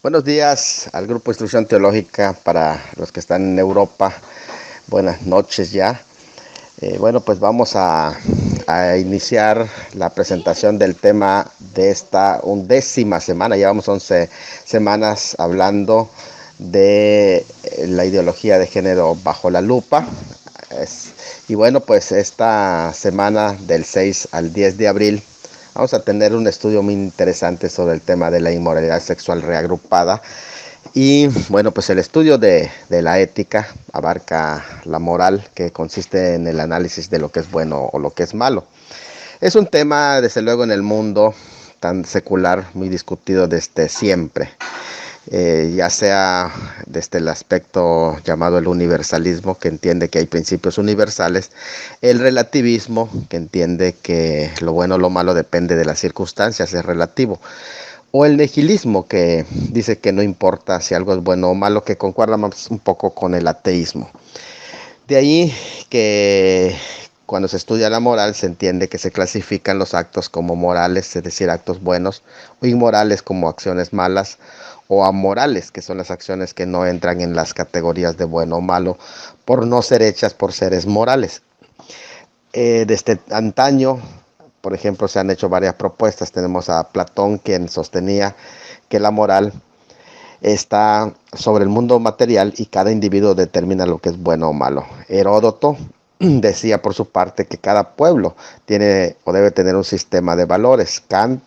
Buenos días al Grupo de Instrucción Teológica para los que están en Europa. Buenas noches ya. Pues vamos a iniciar la presentación del tema de esta 11ª semana. Llevamos 11 semanas hablando de la ideología de género bajo la lupa. Pues esta semana del 6 al 10 de abril vamos a tener un estudio muy interesante sobre el tema de la inmoralidad sexual reagrupada. Pues el estudio de la ética abarca la moral, que consiste en el análisis de lo que es bueno o lo que es malo. Es un tema, desde luego, en el mundo tan secular, muy discutido desde siempre. Ya sea desde el aspecto llamado el universalismo, que entiende que hay principios universales, el relativismo, que entiende que lo bueno o lo malo depende de las circunstancias, es relativo, o el nihilismo, que dice que no importa si algo es bueno o malo, que concuerda más un poco con el ateísmo. De ahí que cuando se estudia la moral se entiende que se clasifican los actos como morales, es decir, actos buenos, o inmorales como acciones malas, o amorales, que son las acciones que no entran en las categorías de bueno o malo, por no ser hechas por seres morales. Desde antaño, por ejemplo, se han hecho varias propuestas. Tenemos a Platón, quien sostenía que la moral está sobre el mundo material y cada individuo determina lo que es bueno o malo. Heródoto decía por su parte que cada pueblo tiene o debe tener un sistema de valores. Kant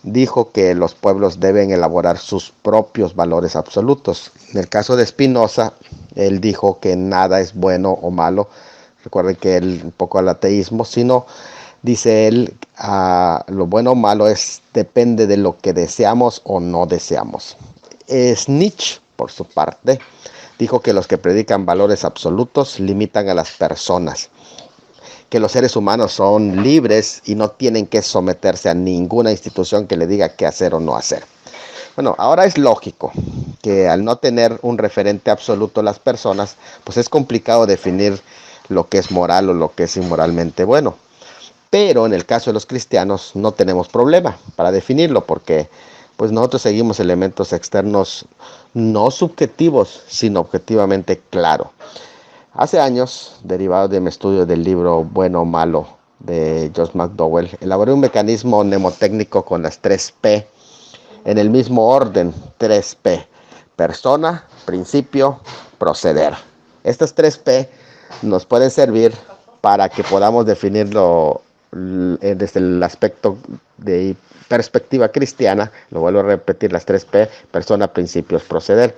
dijo que los pueblos deben elaborar sus propios valores absolutos. En el caso de Spinoza, él dijo que nada es bueno o malo. Recuerden que él un poco al ateísmo, sino, dice él, lo bueno o malo depende de lo que deseamos o no deseamos. Nietzsche, por su parte, dijo que los que predican valores absolutos limitan a las personas, que los seres humanos son libres y no tienen que someterse a ninguna institución que le diga qué hacer o no hacer. Bueno, ahora es lógico que al no tener un referente absoluto las personas, pues es complicado definir lo que es moral o lo que es inmoralmente bueno. Pero en el caso de los cristianos no tenemos problema para definirlo, porque pues nosotros seguimos elementos externos no subjetivos, sino objetivamente claro. Hace años, derivado de mi estudio del libro Bueno o Malo de Josh McDowell, elaboré un mecanismo mnemotécnico con las 3P en el mismo orden, 3P: persona, principio, proceder. Estas 3P nos pueden servir para que podamos definirlo desde el aspecto de perspectiva cristiana. Lo vuelvo a repetir: las 3P: persona, principios, proceder.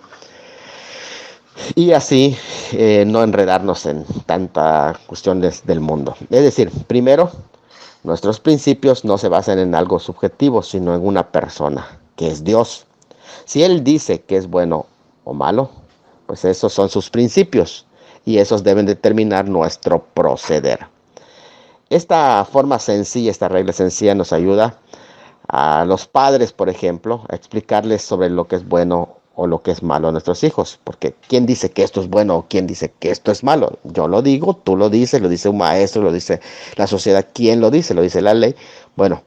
Y así no enredarnos en tantas cuestiones del mundo. Es decir, primero, nuestros principios no se basan en algo subjetivo, sino en una persona, que es Dios. Si Él dice que es bueno o malo, pues esos son sus principios y esos deben determinar nuestro proceder. Esta forma sencilla, esta regla sencilla nos ayuda a los padres, por ejemplo, a explicarles sobre lo que es bueno o lo que es malo a nuestros hijos. Porque ¿quién dice que esto es bueno o quién dice que esto es malo? Yo lo digo, tú lo dice un maestro, lo dice la sociedad. ¿Quién lo dice? Lo dice la ley. Bueno,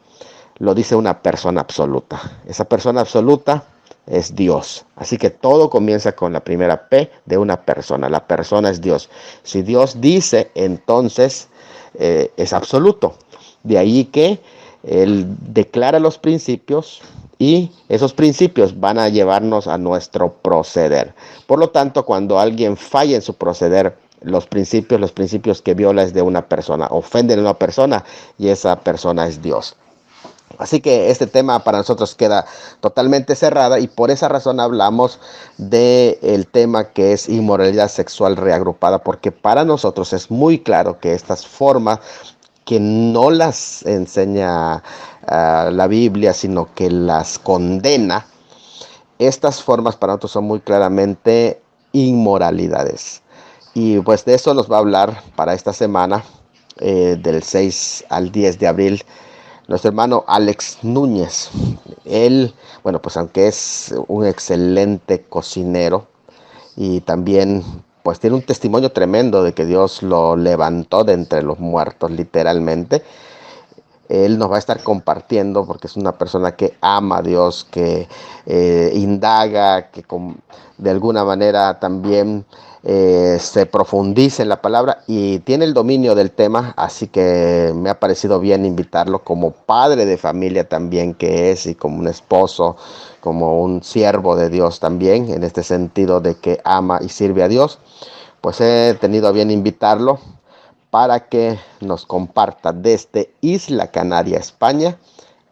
lo dice una persona absoluta. Esa persona absoluta es Dios. Así que todo comienza con la primera P de una persona. La persona es Dios. Si Dios dice, entonces es absoluto. De ahí que Él declara los principios y esos principios van a llevarnos a nuestro proceder. Por lo tanto, cuando alguien falla en su proceder, los principios que viola es de una persona, ofenden a una persona y esa persona es Dios. Así que este tema para nosotros queda totalmente cerrado y por esa razón hablamos del tema que es inmoralidad sexual reagrupada, porque para nosotros es muy claro que estas formas que no las enseña la Biblia, sino que las condena, estas formas para nosotros son muy claramente inmoralidades. Y pues de eso nos va a hablar para esta semana, del 6 al 10 de abril, nuestro hermano Alex Núñez. Él, pues aunque es un excelente cocinero y también pues tiene un testimonio tremendo de que Dios lo levantó de entre los muertos, literalmente, Él nos va a estar compartiendo porque es una persona que ama a Dios, que indaga, que de alguna manera también se profundiza en la palabra y tiene el dominio del tema, así que me ha parecido bien invitarlo como padre de familia también que es y como un esposo, como un siervo de Dios también, en este sentido de que ama y sirve a Dios. Pues he tenido a bien invitarlo para que nos comparta desde Isla Canaria, España,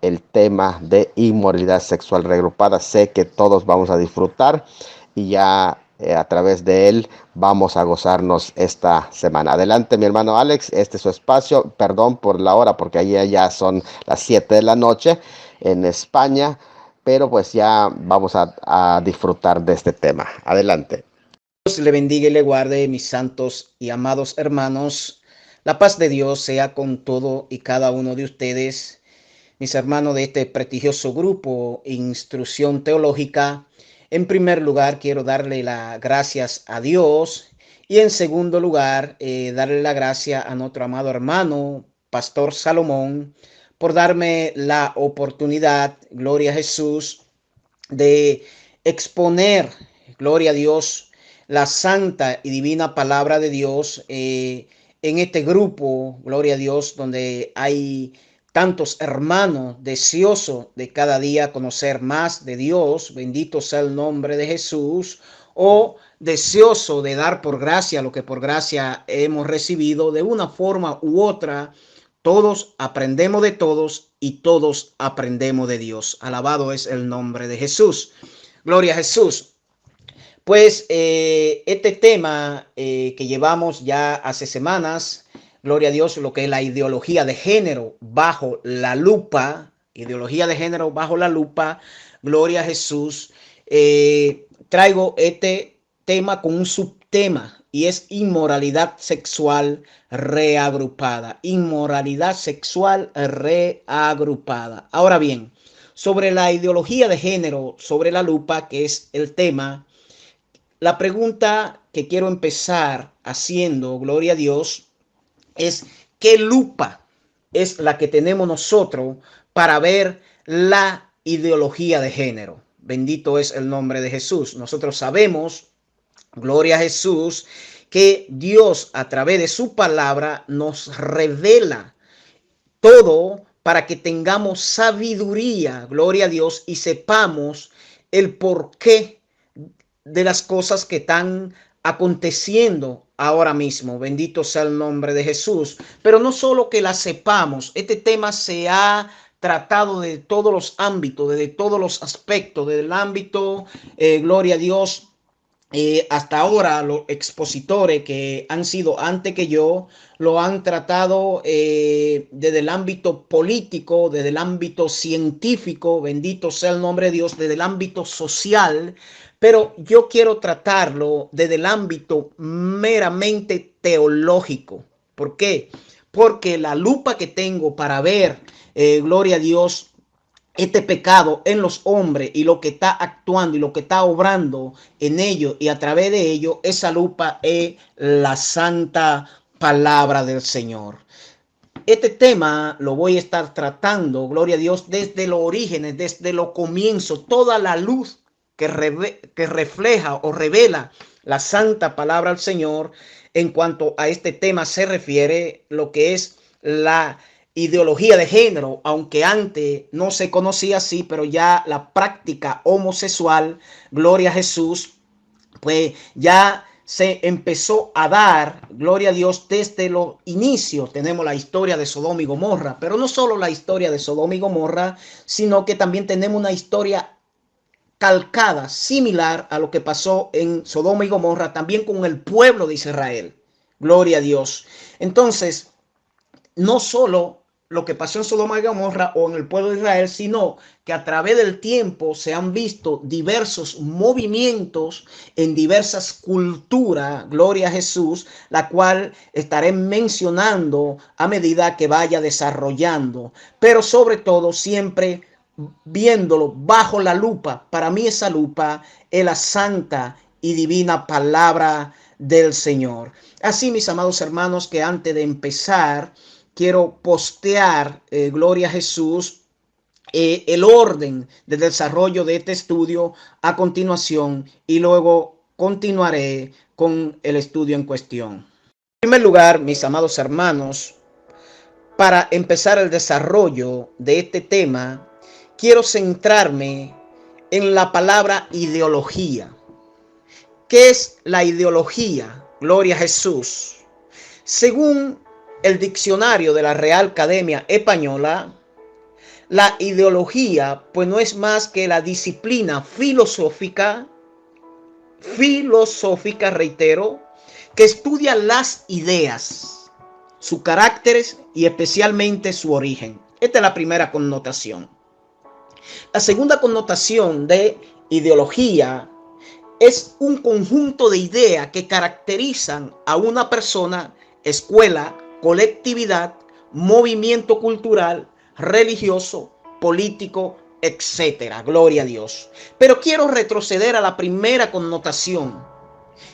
el tema de inmoralidad sexual reagrupada. Sé que todos vamos a disfrutar y ya a través de él vamos a gozarnos esta semana. Adelante, mi hermano Alex, este es su espacio. Perdón por la hora, porque allá ya son las 7 de la noche en España, pero pues ya vamos a disfrutar de este tema. Adelante. Dios le bendiga y le guarde, mis santos y amados hermanos. La paz de Dios sea con todo y cada uno de ustedes, mis hermanos de este prestigioso grupo Instrucción Teológica. En primer lugar, quiero darle las gracias a Dios y en segundo lugar, darle la gracia a nuestro amado hermano, Pastor Salomón, por darme la oportunidad, gloria a Jesús, de exponer, gloria a Dios, la santa y divina palabra de Dios en este grupo, gloria a Dios, donde hay tantos hermanos deseosos de cada día conocer más de Dios, bendito sea el nombre de Jesús, o deseoso de dar por gracia lo que por gracia hemos recibido de una forma u otra. Todos aprendemos de todos y todos aprendemos de Dios. Alabado es el nombre de Jesús. Gloria a Jesús. Pues este tema que llevamos ya hace semanas, gloria a Dios, lo que es la ideología de género bajo la lupa, ideología de género bajo la lupa, gloria a Jesús. Traigo este tema con un subtema y es inmoralidad sexual reagrupada. Inmoralidad sexual reagrupada. Ahora bien, sobre la ideología de género, sobre la lupa, que es el tema, la pregunta que quiero empezar haciendo, gloria a Dios, es ¿qué lupa es la que tenemos nosotros para ver la ideología de género? Bendito es el nombre de Jesús. Nosotros sabemos, gloria a Jesús, que Dios a través de su palabra nos revela todo para que tengamos sabiduría, gloria a Dios, y sepamos el porqué de las cosas que están aconteciendo ahora mismo. Bendito sea el nombre de Jesús. Pero no solo que la sepamos, este tema se ha tratado de todos los ámbitos, de todos los aspectos, del ámbito, gloria a Dios, hasta ahora los expositores que han sido antes que yo lo han tratado desde el ámbito político, desde el ámbito científico, bendito sea el nombre de Dios, desde el ámbito social, pero yo quiero tratarlo desde el ámbito meramente teológico. ¿Por qué? Porque la lupa que tengo para ver, gloria a Dios, este pecado en los hombres y lo que está actuando y lo que está obrando en ellos y a través de ellos, esa lupa es la santa palabra del Señor. Este tema lo voy a estar tratando, gloria a Dios, desde los orígenes, desde los comienzos, toda la luz que refleja o revela la santa palabra del Señor en cuanto a este tema se refiere, lo que es la ideología de género, aunque antes no se conocía así, pero ya la práctica homosexual, gloria a Jesús, pues ya se empezó a dar, gloria a Dios, desde los inicios. Tenemos la historia de Sodoma y Gomorra, pero no solo la historia de Sodoma y Gomorra, sino que también tenemos una historia calcada, similar a lo que pasó en Sodoma y Gomorra, también con el pueblo de Israel. Gloria a Dios. Entonces, no solo lo que pasó en Sodoma y Gomorra o en el pueblo de Israel, sino que a través del tiempo se han visto diversos movimientos en diversas culturas, gloria a Jesús, la cual estaré mencionando a medida que vaya desarrollando, pero sobre todo siempre viéndolo bajo la lupa. Para mí esa lupa es la santa y divina palabra del Señor. Así, mis amados hermanos, que antes de empezar, quiero postear, gloria a Jesús, el orden de desarrollo de este estudio a continuación y luego continuaré con el estudio en cuestión. En primer lugar, mis amados hermanos, para empezar el desarrollo de este tema, quiero centrarme en la palabra ideología. ¿Qué es la ideología? Gloria a Jesús. Según el diccionario de la Real Academia Española, la ideología pues no es más que la disciplina filosófica, reitero, que estudia las ideas, sus caracteres y especialmente su origen. Esta es la primera connotación. La segunda connotación de ideología es un conjunto de ideas que caracterizan a una persona, escuela, colectividad, movimiento cultural, religioso, político, etcétera. Gloria a Dios. Pero quiero retroceder a la primera connotación,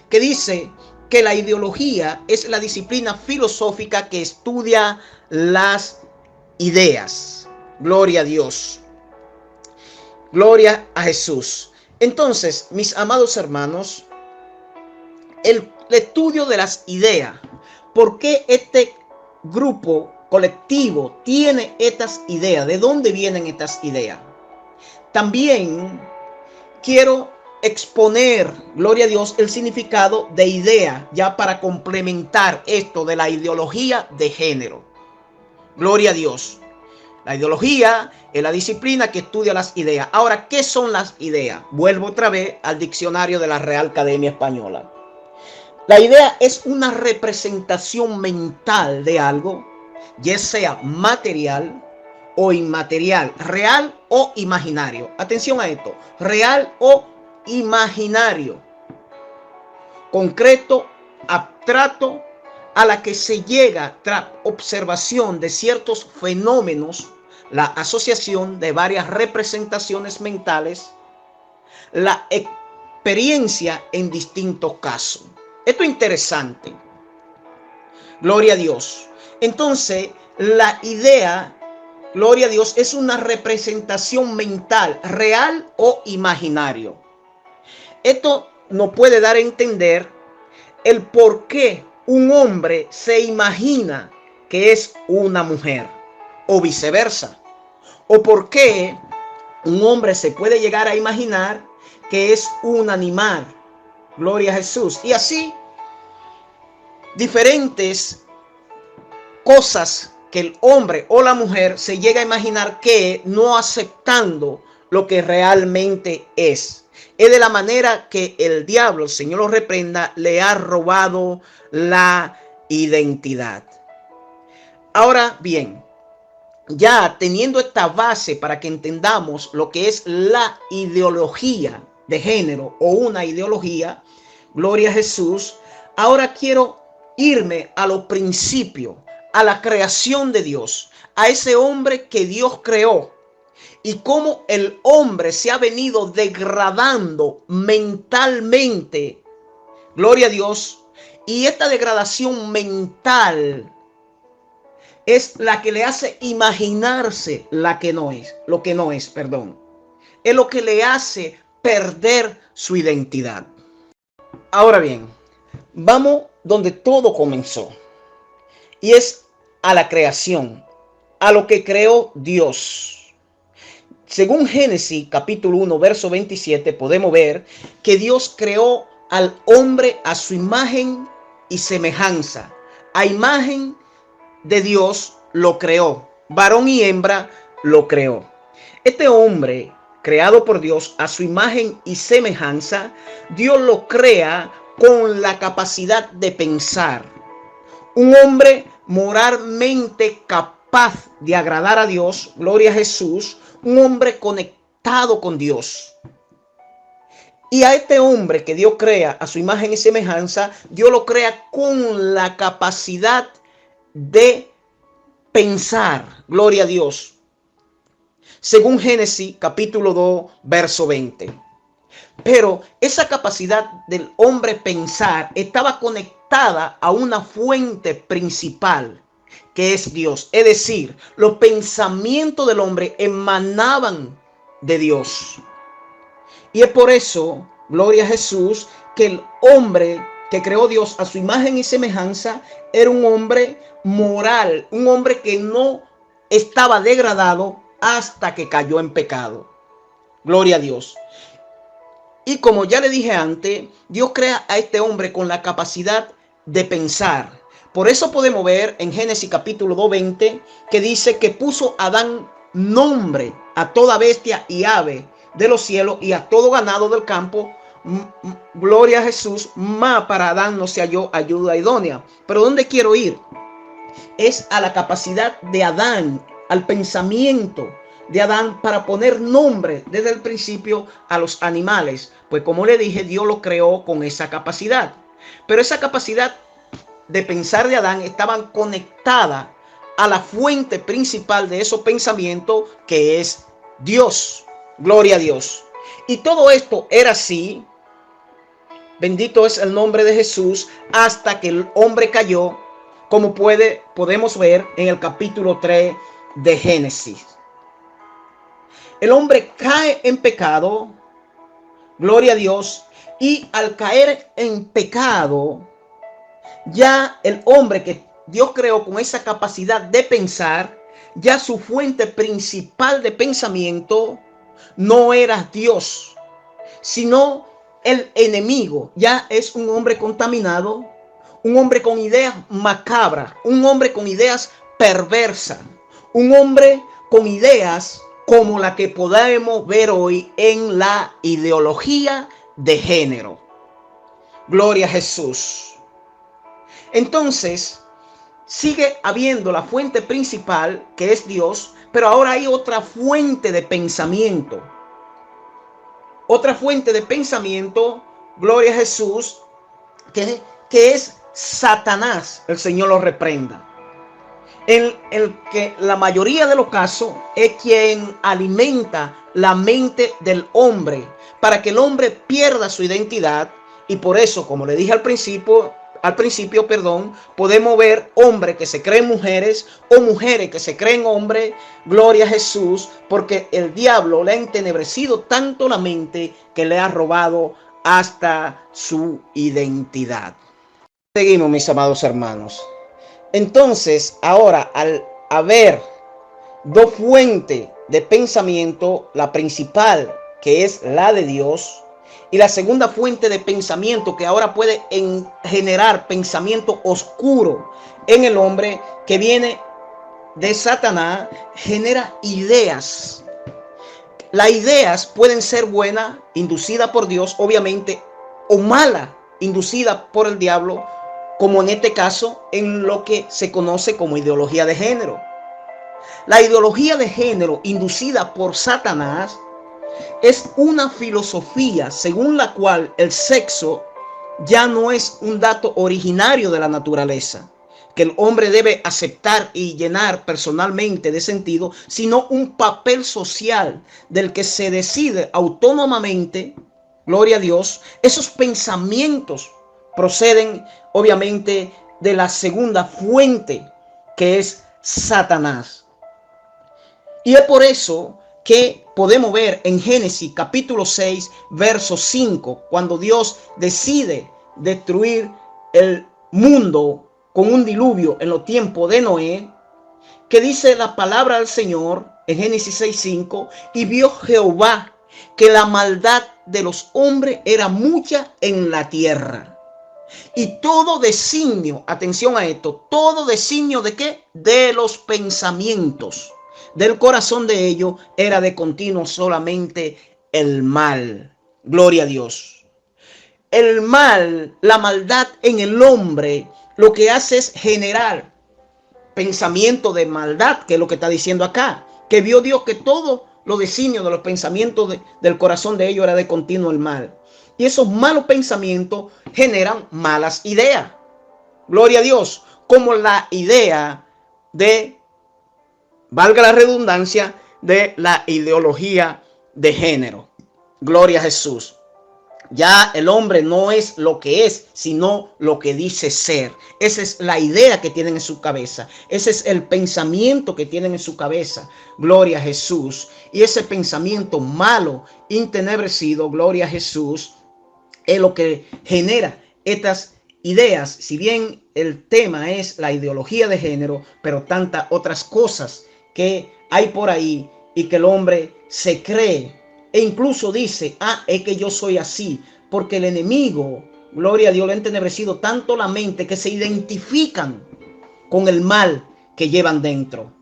que dice que la ideología es la disciplina filosófica que estudia las ideas. Gloria a Dios. Gloria a Jesús. Entonces, mis amados hermanos, el estudio de las ideas, ¿por qué este grupo colectivo tiene estas ideas? ¿De dónde vienen estas ideas? También quiero exponer, gloria a Dios, el significado de idea, ya para complementar esto de la ideología de género. Gloria a Dios. La ideología es la disciplina que estudia las ideas. Ahora, ¿qué son las ideas? Vuelvo otra vez al diccionario de la Real Academia Española. La idea es una representación mental de algo, ya sea material o inmaterial, real o imaginario. Atención a esto, real o imaginario, concreto, abstracto, a la que se llega tras observación de ciertos fenómenos, la asociación de varias representaciones mentales, la experiencia en distintos casos. Esto es interesante. Gloria a Dios. Entonces, la idea, gloria a Dios, es una representación mental, real o imaginario. Esto nos puede dar a entender el por qué un hombre se imagina que es una mujer o viceversa. O por qué un hombre se puede llegar a imaginar que es un animal. Gloria a Jesús. Y así, diferentes cosas que el hombre o la mujer se llega a imaginar que no aceptando lo que realmente es. Es de la manera que el diablo, el Señor lo reprenda, le ha robado la identidad. Ahora bien, ya teniendo esta base para que entendamos lo que es la ideología de género o una ideología, gloria a Jesús, ahora quiero irme a los principios, a la creación de Dios, a ese hombre que Dios creó y cómo el hombre se ha venido degradando mentalmente, gloria a Dios, y esta degradación mental es la que le hace imaginarse lo que no es, es lo que le hace perder su identidad. Ahora bien, vamos donde todo comenzó, y es a la creación, a lo que creó Dios. Según Génesis capítulo 1, verso 27, podemos ver que Dios creó al hombre a su imagen y semejanza. A imagen de Dios lo creó, varón y hembra lo creó. Este hombre, creado por Dios a su imagen y semejanza, Dios lo crea con la capacidad de pensar. Un hombre moralmente capaz de agradar a Dios, gloria a Jesús, un hombre conectado con Dios. Y a este hombre que Dios crea a su imagen y semejanza, Dios lo crea con la capacidad de pensar, gloria a Dios. Según Génesis capítulo 2, verso 20. Pero esa capacidad del hombre pensar estaba conectada a una fuente principal, que es Dios. Es decir, los pensamientos del hombre emanaban de Dios. Y es por eso, gloria a Jesús, que el hombre que creó Dios a su imagen y semejanza era un hombre moral, un hombre que no estaba degradado hasta que cayó en pecado. Gloria a Dios. Y como ya le dije antes, Dios crea a este hombre con la capacidad de pensar. Por eso podemos ver en Génesis capítulo 2:20 que dice que puso Adán nombre a toda bestia y ave de los cielos y a todo ganado del campo. Gloria a Jesús, más para Adán no se halló ayuda idónea. Pero ¿dónde quiero ir? Es a la capacidad de Adán, al pensamiento de Adán para poner nombre desde el principio a los animales. Pues como le dije, Dios lo creó con esa capacidad. Pero esa capacidad de pensar de Adán estaban conectada a la fuente principal de esos pensamientos, que es Dios. Gloria a Dios. Y todo esto era así, bendito es el nombre de Jesús, hasta que el hombre cayó, como podemos ver en el capítulo 3 de Génesis. El hombre cae en pecado, gloria a Dios, y al caer en pecado, ya el hombre que Dios creó con esa capacidad de pensar, ya su fuente principal de pensamiento no era Dios, sino el enemigo. Ya es un hombre contaminado, un hombre con ideas macabras, un hombre con ideas perversas, un hombre con ideas como la que podemos ver hoy en la ideología de género. Gloria a Jesús. Entonces, sigue habiendo la fuente principal, que es Dios, pero ahora hay otra fuente de pensamiento. Otra fuente de pensamiento, gloria a Jesús, que es Satanás. El Señor lo reprenda. El que la mayoría de los casos es quien alimenta la mente del hombre para que el hombre pierda su identidad. Y por eso, como le dije al principio, podemos ver hombres que se creen mujeres o mujeres que se creen hombres. Gloria a Jesús, porque el diablo le ha entenebrecido tanto la mente que le ha robado hasta su identidad. Seguimos, mis amados hermanos. Entonces, ahora, al haber dos fuentes de pensamiento, la principal, que es la de Dios, y la segunda fuente de pensamiento, que ahora puede generar pensamiento oscuro en el hombre, que viene de Satanás, genera ideas. Las ideas pueden ser buenas, inducidas por Dios, obviamente, o malas, inducidas por el diablo, como en este caso, en lo que se conoce como ideología de género. La ideología de género inducida por Satanás es una filosofía según la cual el sexo ya no es un dato originario de la naturaleza, que el hombre debe aceptar y llenar personalmente de sentido, sino un papel social del que se decide autónomamente. Gloria a Dios. Esos pensamientos proceden obviamente de la segunda fuente, que es Satanás. Y es por eso que podemos ver en Génesis capítulo 6, verso 5, cuando Dios decide destruir el mundo con un diluvio en los tiempos de Noé, que dice la palabra del Señor en Génesis 6, 5, y vio Jehová que la maldad de los hombres era mucha en la tierra. Y todo designio, atención a esto, todo designio de qué? De los pensamientos del corazón de ellos era de continuo solamente el mal. Gloria a Dios. El mal, la maldad en el hombre, lo que hace es generar pensamiento de maldad, que es lo que está diciendo acá, que vio Dios que todo lo designios de los pensamientos del corazón de ellos era de continuo el mal. Y esos malos pensamientos generan malas ideas. Gloria a Dios. Como la idea de, valga la redundancia, de la ideología de género. Gloria a Jesús. Ya el hombre no es lo que es, sino lo que dice ser. Esa es la idea que tienen en su cabeza. Ese es el pensamiento que tienen en su cabeza. Gloria a Jesús. Y ese pensamiento malo, intenebrecido, gloria a Jesús, es lo que genera estas ideas. Si bien el tema es la ideología de género, pero tantas otras cosas que hay por ahí y que el hombre se cree e incluso dice, es que yo soy así, porque el enemigo, gloria a Dios, le ha entenebrecido tanto la mente que se identifican con el mal que llevan dentro.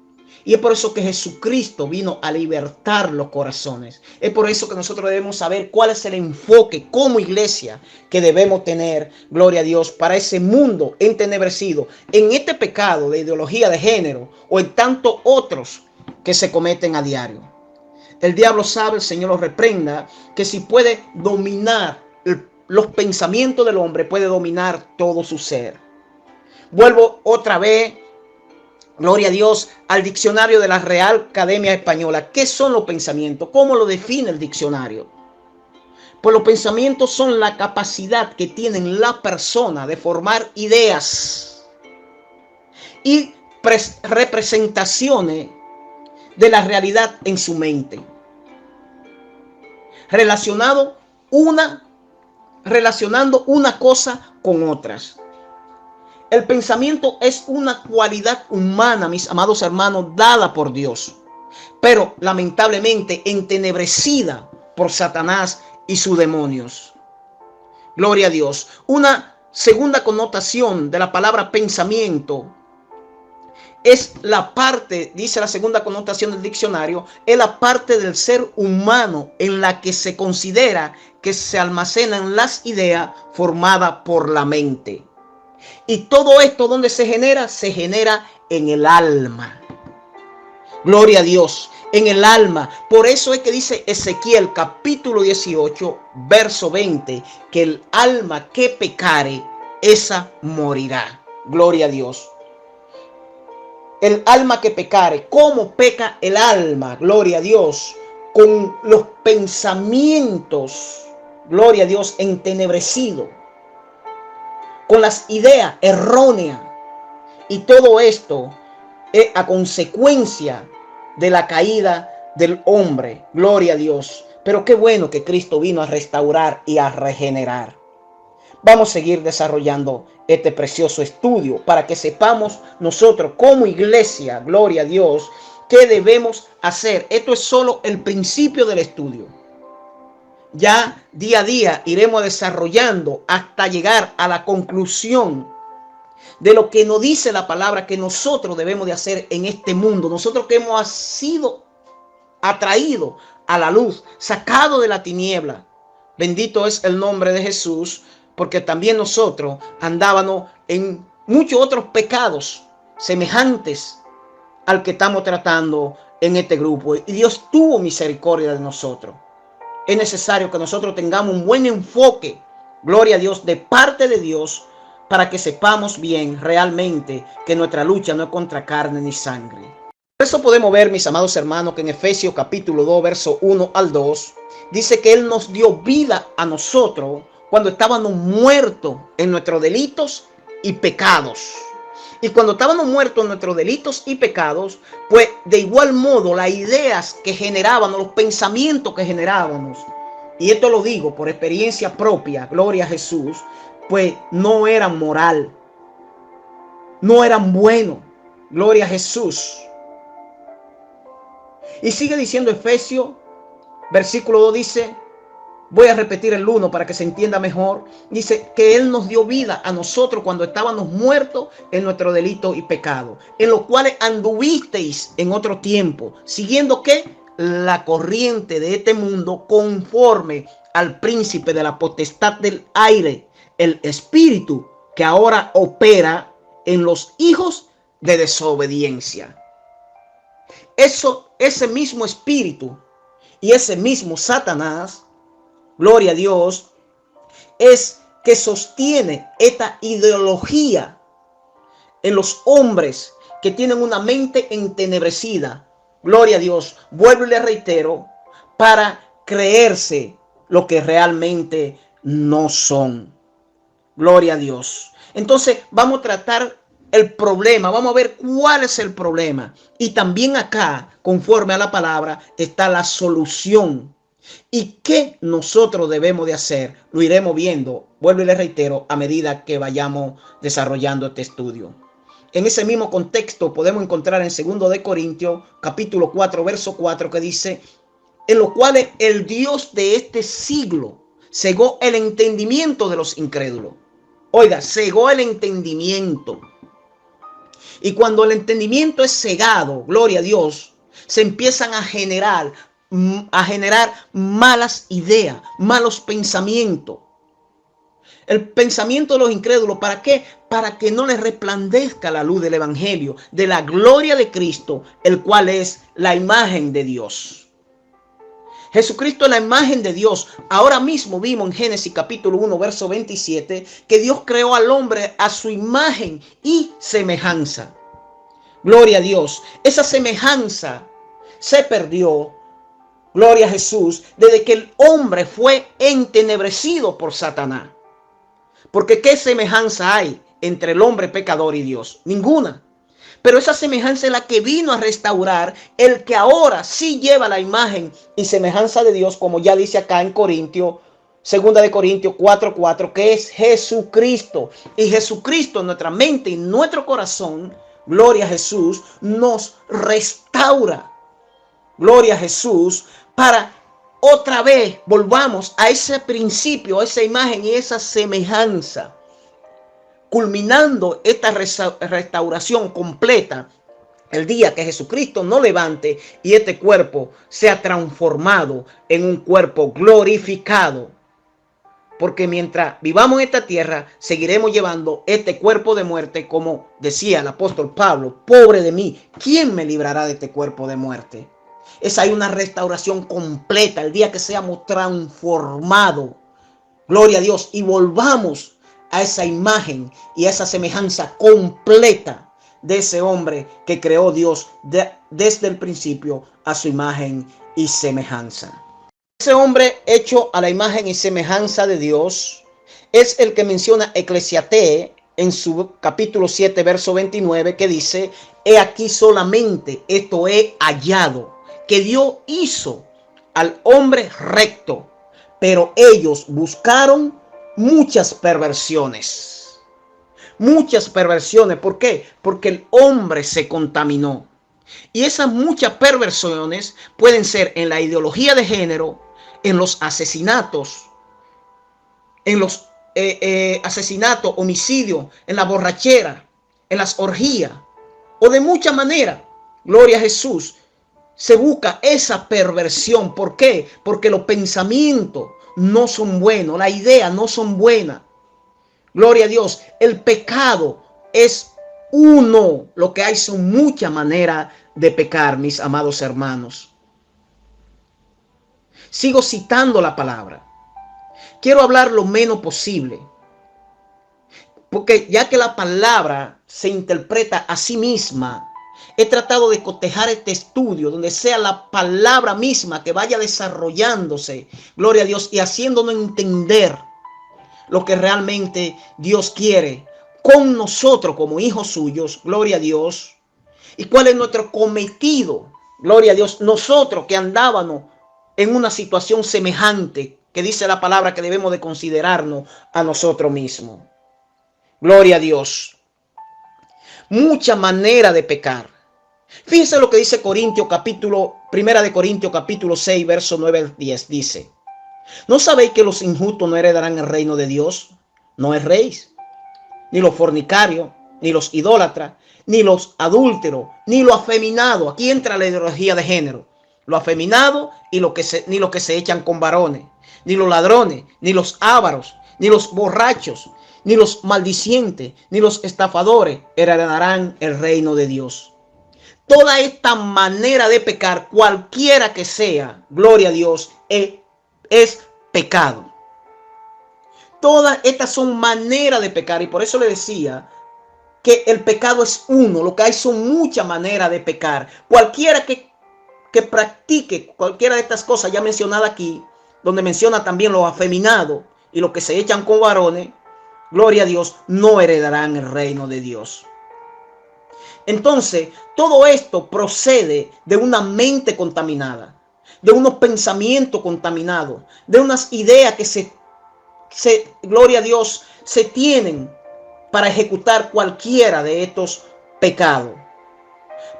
Y es por eso que Jesucristo vino a libertar los corazones. Es por eso que nosotros debemos saber cuál es el enfoque como iglesia que debemos tener, gloria a Dios, para ese mundo entenebrecido, en este pecado de ideología de género o en tantos otros que se cometen a diario. El diablo sabe, el Señor lo reprenda, que si puede dominar los pensamientos del hombre, puede dominar todo su ser. Vuelvo otra vez, gloria a Dios, al diccionario de la Real Academia Española. ¿Qué son los pensamientos? ¿Cómo lo define el diccionario? Pues los pensamientos son la capacidad que tienen la persona de formar ideas y representaciones de la realidad en su mente, relacionando una cosa con otras. El pensamiento es una cualidad humana, mis amados hermanos, dada por Dios, pero lamentablemente entenebrecida por Satanás y sus demonios. Gloria a Dios. Una segunda connotación de la palabra pensamiento es la parte, dice la segunda connotación del diccionario, es la parte del ser humano en la que se considera que se almacenan las ideas formadas por la mente. Y todo esto, ¿dónde se genera? Se genera en el alma. Gloria a Dios, en el alma. Por eso es que dice Ezequiel capítulo 18, verso 20, que el alma que pecare, esa morirá. Gloria a Dios. El alma que pecare. ¿Cómo peca el alma? Gloria a Dios. Con los pensamientos, gloria a Dios, entenebrecidos. Con las ideas erróneas. Y todo esto es a consecuencia de la caída del hombre. Gloria a Dios. Pero qué bueno que Cristo vino a restaurar y a regenerar. Vamos a seguir desarrollando este precioso estudio para que sepamos nosotros como iglesia, gloria a Dios, qué debemos hacer. Esto es solo el principio del estudio. Ya día a día iremos desarrollando hasta llegar a la conclusión de lo que nos dice la palabra que nosotros debemos de hacer en este mundo. Nosotros que hemos sido atraídos a la luz, sacados de la tiniebla. Bendito es el nombre de Jesús, porque también nosotros andábamos en muchos otros pecados semejantes al que estamos tratando en este grupo. Y Dios tuvo misericordia de nosotros. Es necesario que nosotros tengamos un buen enfoque, gloria a Dios, de parte de Dios, para que sepamos bien realmente que nuestra lucha no es contra carne ni sangre. Por eso podemos ver, mis amados hermanos, que en Efesios capítulo 2, verso 1 al 2, dice que Él nos dio vida a nosotros cuando estábamos muertos en nuestros delitos y pecados. Y cuando estábamos muertos en nuestros delitos y pecados, pues de igual modo las ideas que generábamos, los pensamientos que generábamos, y esto lo digo por experiencia propia, gloria a Jesús, pues no eran moral, no eran buenos, gloria a Jesús. Y sigue diciendo Efesios, versículo 2 dice, voy a repetir el 1 para que se entienda mejor. Dice que Él nos dio vida a nosotros cuando estábamos muertos en nuestro delito y pecado, en los cuales anduvisteis en otro tiempo, siguiendo ¿qué? La corriente de este mundo, conforme al príncipe de la potestad del aire, el espíritu que ahora opera en los hijos de desobediencia. Ese mismo espíritu y ese mismo Satanás, gloria a Dios, es que sostiene esta ideología en los hombres que tienen una mente entenebrecida. Gloria a Dios, vuelvo y le reitero, para creerse lo que realmente no son. Gloria a Dios. Entonces vamos a tratar el problema, vamos a ver cuál es el problema. Y también acá, conforme a la palabra, está la solución. ¿Y qué nosotros debemos de hacer? Lo iremos viendo, vuelvo y le reitero, a medida que vayamos desarrollando este estudio. En ese mismo contexto podemos encontrar en 2 de Corintios, capítulo 4, verso 4, que dice, en lo cual el Dios de este siglo cegó el entendimiento de los incrédulos. Oiga, cegó el entendimiento. Y cuando el entendimiento es cegado, gloria a Dios, se empiezan a generar malas ideas, malos pensamientos. El pensamiento de los incrédulos, ¿para qué? Para que no les resplandezca la luz del evangelio, de la gloria de Cristo, el cual es la imagen de Dios. Jesucristo es la imagen de Dios. Ahora mismo vimos en Génesis capítulo 1, verso 27, que Dios creó al hombre a su imagen y semejanza. Gloria a Dios. Esa semejanza se perdió, gloria a Jesús, desde que el hombre fue entenebrecido por Satanás. Porque ¿qué semejanza hay entre el hombre pecador y Dios? Ninguna. Pero esa semejanza es la que vino a restaurar el que ahora sí lleva la imagen y semejanza de Dios, como ya dice acá en Corintios, 2 de Corintios 4:4, que es Jesucristo. Y Jesucristo en nuestra mente y en nuestro corazón, gloria a Jesús, nos restaura. Gloria a Jesús, para otra vez volvamos a ese principio, a esa imagen y esa semejanza. Culminando esta restauración completa el día que Jesucristo nos levante y este cuerpo sea transformado en un cuerpo glorificado. Porque mientras vivamos en esta tierra, seguiremos llevando este cuerpo de muerte, como decía el apóstol Pablo, pobre de mí, ¿quién me librará de este cuerpo de muerte? Es ahí una restauración completa, el día que seamos transformados. Gloria a Dios, y volvamos a esa imagen y a esa semejanza completa de ese hombre que creó Dios desde el principio a su imagen y semejanza. Ese hombre hecho a la imagen y semejanza de Dios es el que menciona Eclesiastés en su capítulo 7, verso 29, que dice, he aquí solamente esto he hallado, que Dios hizo al hombre recto, pero ellos buscaron muchas perversiones. Muchas perversiones. ¿Por qué? Porque el hombre se contaminó. Y esas muchas perversiones pueden ser en la ideología de género, en los asesinatos, homicidios, en la borrachera, en las orgías, o de muchas maneras. Gloria a Jesús. Se busca esa perversión. ¿Por qué? Porque los pensamientos no son buenos, las ideas no son buenas. Gloria a Dios. El pecado es uno. Lo que hay son muchas maneras de pecar, mis amados hermanos. Sigo citando la palabra. Quiero hablar lo menos posible, porque ya que la palabra se interpreta a sí misma, he tratado de cotejar este estudio donde sea la palabra misma que vaya desarrollándose, gloria a Dios, y haciéndonos entender lo que realmente Dios quiere con nosotros como hijos suyos, gloria a Dios, y cuál es nuestro cometido, gloria a Dios, nosotros que andábamos en una situación semejante, que dice la palabra que debemos de considerarnos a nosotros mismos. Gloria a Dios. Mucha manera de pecar. Fíjense lo que dice Primera de Corintios capítulo 6, verso 9 al 10. Dice, ¿no sabéis que los injustos no heredarán el reino de Dios? No erréis, ni los fornicarios, ni los idólatras, ni los adúlteros, ni los afeminados. Aquí entra la ideología de género. Lo afeminado y ni los que se echan con varones, ni los ladrones, ni los ávaros, ni los borrachos, ni los maldicientes, ni los estafadores heredarán el reino de Dios. Toda esta manera de pecar, cualquiera que sea, gloria a Dios, es pecado. Todas estas son maneras de pecar, y por eso le decía que el pecado es uno. Lo que hay son muchas maneras de pecar. Cualquiera que practique cualquiera de estas cosas ya mencionadas aquí, donde menciona también los afeminados y los que se echan con varones, gloria a Dios, no heredarán el reino de Dios. Entonces, todo esto procede de una mente contaminada, de unos pensamientos contaminados, de unas ideas que gloria a Dios, se tienen para ejecutar cualquiera de estos pecados.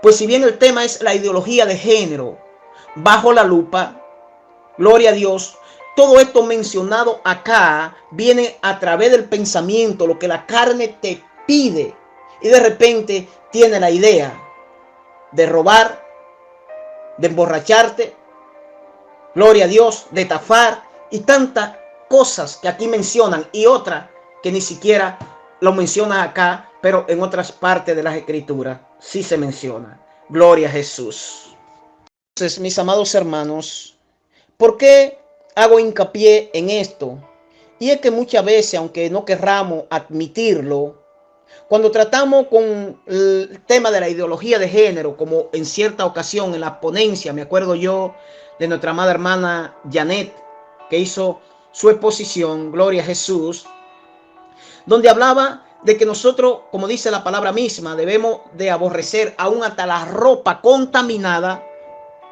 Pues si bien el tema es la ideología de género bajo la lupa, gloria a Dios, todo esto mencionado acá viene a través del pensamiento, lo que la carne te pide, y de repente tiene la idea de robar, de emborracharte, gloria a Dios, de estafar y tantas cosas que aquí mencionan y otras que ni siquiera lo menciona acá, pero en otras partes de las escrituras sí se menciona. Gloria a Jesús. Entonces, mis amados hermanos, ¿por qué hago hincapié en esto? Y es que muchas veces, aunque no querramos admitirlo, cuando tratamos con el tema de la ideología de género, como en cierta ocasión en la ponencia, me acuerdo yo de nuestra amada hermana Janet, que hizo su exposición, Gloria a Jesús, donde hablaba de que nosotros, como dice la palabra misma, debemos de aborrecer aún hasta la ropa contaminada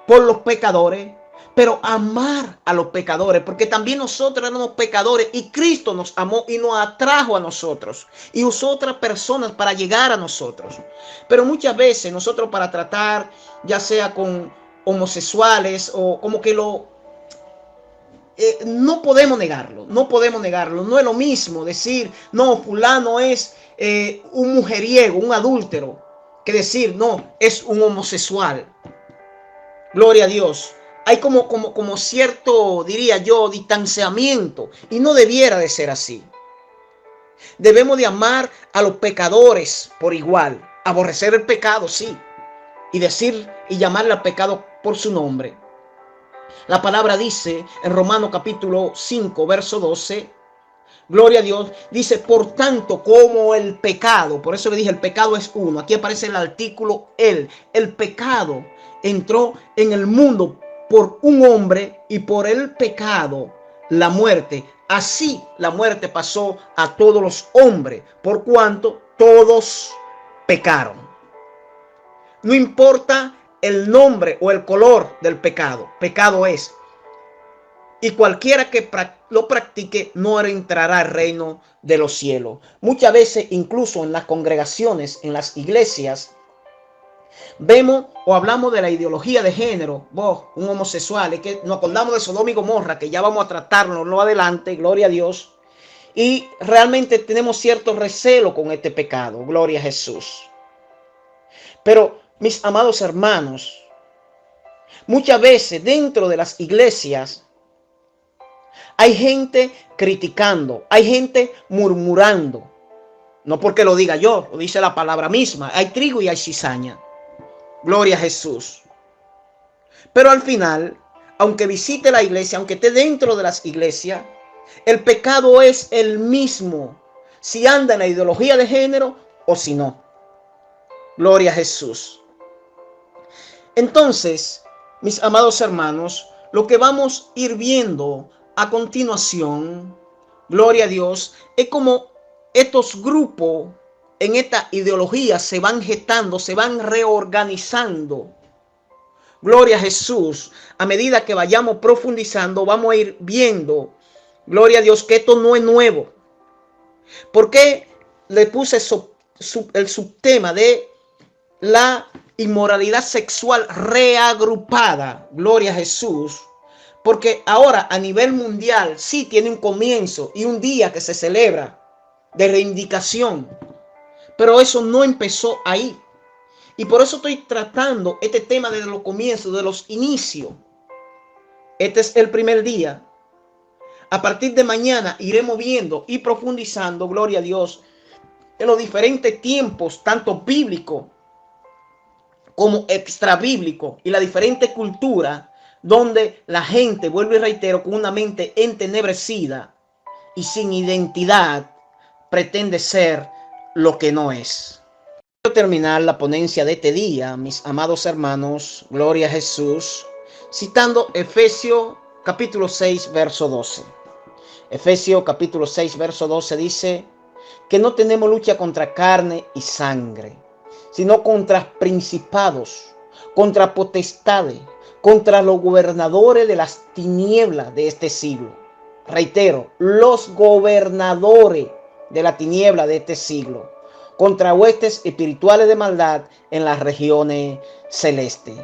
por los pecadores, pero amar a los pecadores, porque también nosotros éramos pecadores y Cristo nos amó y nos atrajo a nosotros y usó otras personas para llegar a nosotros. Pero muchas veces nosotros, para tratar ya sea con homosexuales o como que no podemos negarlo, no es lo mismo decir, no, fulano es un mujeriego, un adúltero, que decir, no, es un homosexual. Gloria a Dios. Hay como cierto, diría yo, distanciamiento, y no debiera de ser así. Debemos de amar a los pecadores por igual, aborrecer el pecado, sí, y decir y llamarle al pecado por su nombre. La palabra dice en Romanos capítulo 5, verso 12, gloria a Dios, dice, por tanto, como el pecado, por eso le dije, el pecado es uno, aquí aparece el artículo el pecado entró en el mundo por un hombre y por el pecado la muerte. Así la muerte pasó a todos los hombres, por cuanto todos pecaron. No importa el nombre o el color del pecado, pecado es. Y cualquiera que lo practique no entrará al reino de los cielos. Muchas veces, incluso en las congregaciones, en las iglesias, vemos o hablamos de la ideología de género, un homosexual, es que nos acordamos de Sodoma y Gomorra, que ya vamos a tratarlo adelante, gloria a Dios, y realmente tenemos cierto recelo con este pecado, gloria a Jesús. Pero, mis amados hermanos, muchas veces dentro de las iglesias hay gente criticando, hay gente murmurando, no porque lo diga yo, lo dice la palabra misma, hay trigo y hay cizaña. Gloria a Jesús. Pero al final, aunque visite la iglesia, aunque esté dentro de las iglesias, el pecado es el mismo, si anda en la ideología de género o si no. Gloria a Jesús. Entonces, mis amados hermanos, lo que vamos a ir viendo a continuación, gloria a Dios, es como estos grupos en esta ideología se van gestando, se van reorganizando. Gloria a Jesús. A medida que vayamos profundizando, vamos a ir viendo, gloria a Dios, que esto no es nuevo. ¿Por qué le puse el subtema de la inmoralidad sexual reagrupada? Gloria a Jesús. Porque ahora a nivel mundial sí tiene un comienzo y un día que se celebra de reivindicación. Pero eso no empezó ahí. Y por eso estoy tratando este tema desde los comienzos, de los inicios. Este es el primer día. A partir de mañana iremos viendo y profundizando, gloria a Dios, en los diferentes tiempos, tanto bíblico como extra bíblico, y la diferente cultura donde la gente, vuelvo y reitero, con una mente entenebrecida y sin identidad, pretende ser lo que no es. Quiero terminar la ponencia de este día, mis amados hermanos, gloria a Jesús, citando Efesios capítulo 6, verso 12. Efesios capítulo 6, verso 12 dice que no tenemos lucha contra carne y sangre, sino contra principados, contra potestades, contra los gobernadores de las tinieblas de este siglo. Reitero, los gobernadores de la tiniebla de este siglo, contra huestes espirituales de maldad en las regiones celestes.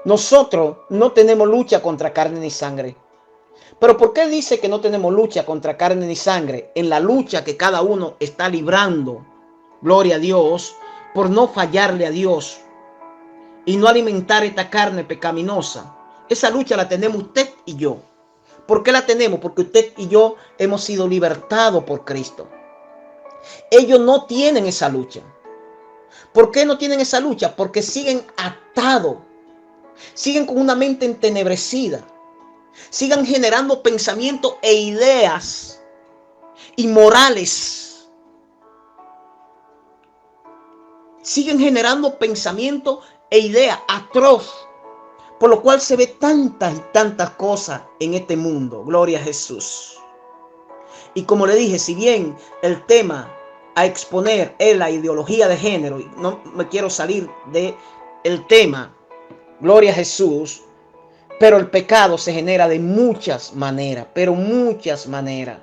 Nosotros no tenemos lucha contra carne ni sangre. Pero ¿por qué dice que no tenemos lucha contra carne ni sangre? En la lucha que cada uno está librando, gloria a Dios, por no fallarle a Dios y no alimentar esta carne pecaminosa. Esa lucha la tenemos usted y yo. ¿Por qué la tenemos? Porque usted y yo hemos sido libertados por Cristo. Ellos no tienen esa lucha. ¿Por qué no tienen esa lucha? Porque siguen atados, siguen con una mente entenebrecida, siguen generando pensamientos e ideas inmorales, siguen generando pensamientos e ideas atroz, por lo cual se ve tantas y tantas cosas en este mundo. Gloria a Jesús. Y como le dije, si bien el tema a exponer es la ideología de género, y no me quiero salir del tema, gloria a Jesús, pero el pecado se genera de muchas maneras, pero muchas maneras.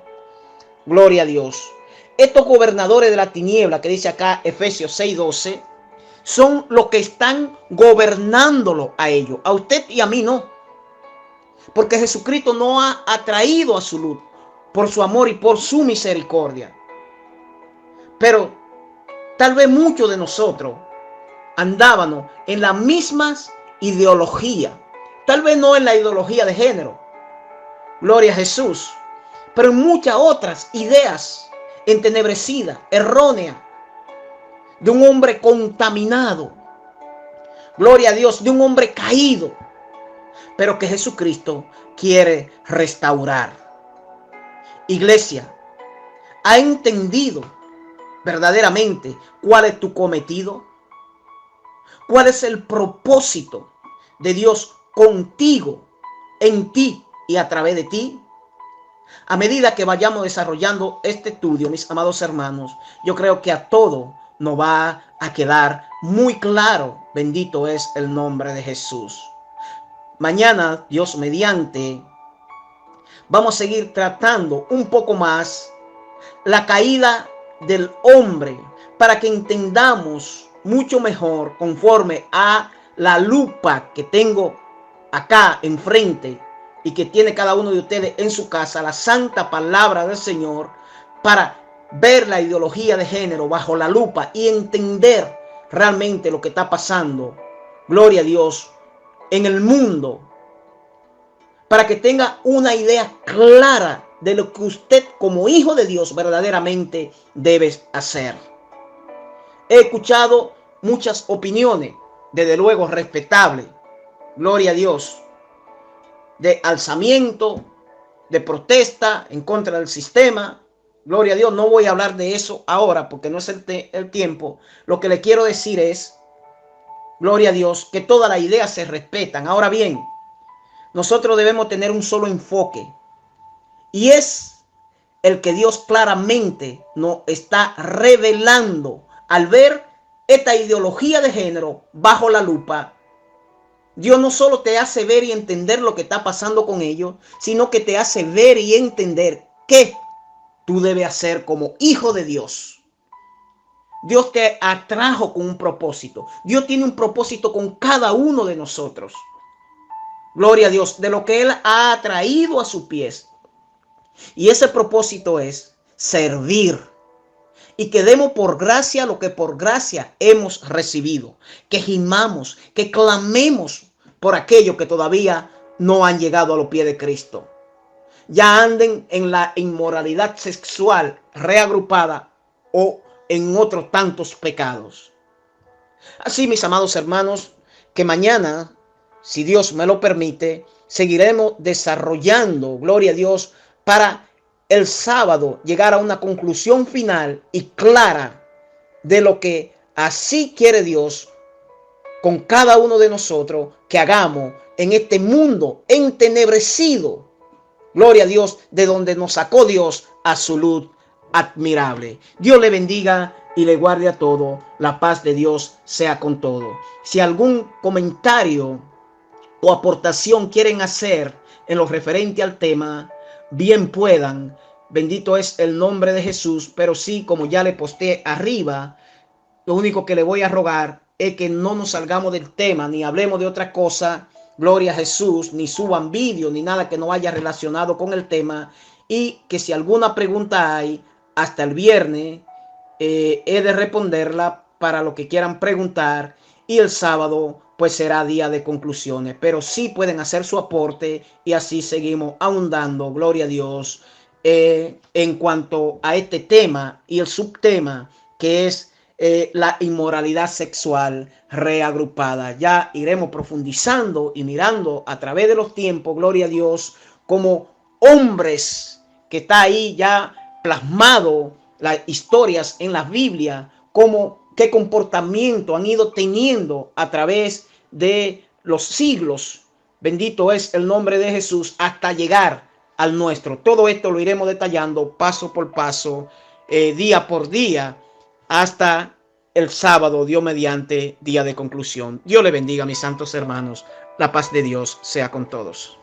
Gloria a Dios. Estos gobernadores de la tiniebla que dice acá Efesios 6:12, son los que están gobernándolo a ellos. A usted y a mí no. Porque Jesucristo nos ha atraído a su luz por su amor y por su misericordia. Pero tal vez muchos de nosotros andábamos en las mismas ideologías. Tal vez no en la ideología de género. Gloria a Jesús. Pero en muchas otras ideas entenebrecidas, erróneas, de un hombre contaminado, gloria a Dios, de un hombre caído, pero que Jesucristo quiere restaurar. Iglesia, ¿ha entendido verdaderamente cuál es tu cometido? ¿Cuál es el propósito de Dios contigo, en ti y a través de ti? A medida que vayamos desarrollando este estudio, mis amados hermanos, yo creo que a todo nos va a quedar muy claro. Bendito es el nombre de Jesús. Mañana, Dios mediante, vamos a seguir tratando un poco más la caída del hombre para que entendamos mucho mejor, conforme a la lupa que tengo acá enfrente y que tiene cada uno de ustedes en su casa, la santa palabra del Señor, para ver la ideología de género bajo la lupa y entender realmente lo que está pasando, gloria a Dios, en el mundo, para que tenga una idea clara de lo que usted como hijo de Dios verdaderamente debe hacer. He escuchado muchas opiniones, desde luego respetables, gloria a Dios, de alzamiento, de protesta en contra del sistema. Gloria a Dios, no voy a hablar de eso ahora porque no es el tiempo. Lo que le quiero decir es, gloria a Dios, que todas las ideas se respetan. Ahora bien, nosotros debemos tener un solo enfoque, y es el que Dios claramente nos está revelando al ver esta ideología de género bajo la lupa. Dios no solo te hace ver y entender lo que está pasando con ellos, sino que te hace ver y entender qué tú debes hacer como hijo de Dios. Dios te atrajo con un propósito. Dios tiene un propósito con cada uno de nosotros. Gloria a Dios, de lo que Él ha atraído a sus pies. Y ese propósito es servir. Y que demos por gracia lo que por gracia hemos recibido. Que gimamos, que clamemos por aquellos que todavía no han llegado a los pies de Cristo. Ya anden en la inmoralidad sexual reagrupada o en otros tantos pecados. Así, mis amados hermanos, que mañana, si Dios me lo permite, seguiremos desarrollando, gloria a Dios, para el sábado llegar a una conclusión final y clara de lo que así quiere Dios con cada uno de nosotros que hagamos en este mundo entenebrecido Gloria a Dios, de donde nos sacó Dios a su luz admirable. Dios le bendiga y le guarde a todo. La paz de Dios sea con todo. Si algún comentario o aportación quieren hacer en lo referente al tema, bien puedan. Bendito es el nombre de Jesús. Pero sí, como ya le posté arriba, lo único que le voy a rogar es que no nos salgamos del tema, ni hablemos de otra cosa, gloria a Jesús, ni suban vídeos, ni nada que no haya relacionado con el tema. Y que si alguna pregunta hay, hasta el viernes he de responderla para lo que quieran preguntar. Y el sábado pues será día de conclusiones. Pero sí pueden hacer su aporte y así seguimos ahondando, gloria a Dios, en cuanto a este tema y el subtema que es la inmoralidad sexual reagrupada. Ya iremos profundizando y mirando a través de los tiempos, gloria a Dios, como hombres que está ahí ya plasmado las historias en la Biblia, como qué comportamiento han ido teniendo a través de los siglos. Bendito es el nombre de Jesús hasta llegar al nuestro. Todo esto lo iremos detallando paso por paso, día por día, hasta el sábado, Dios mediante, día de conclusión. Dios le bendiga, mis santos hermanos. La paz de Dios sea con todos.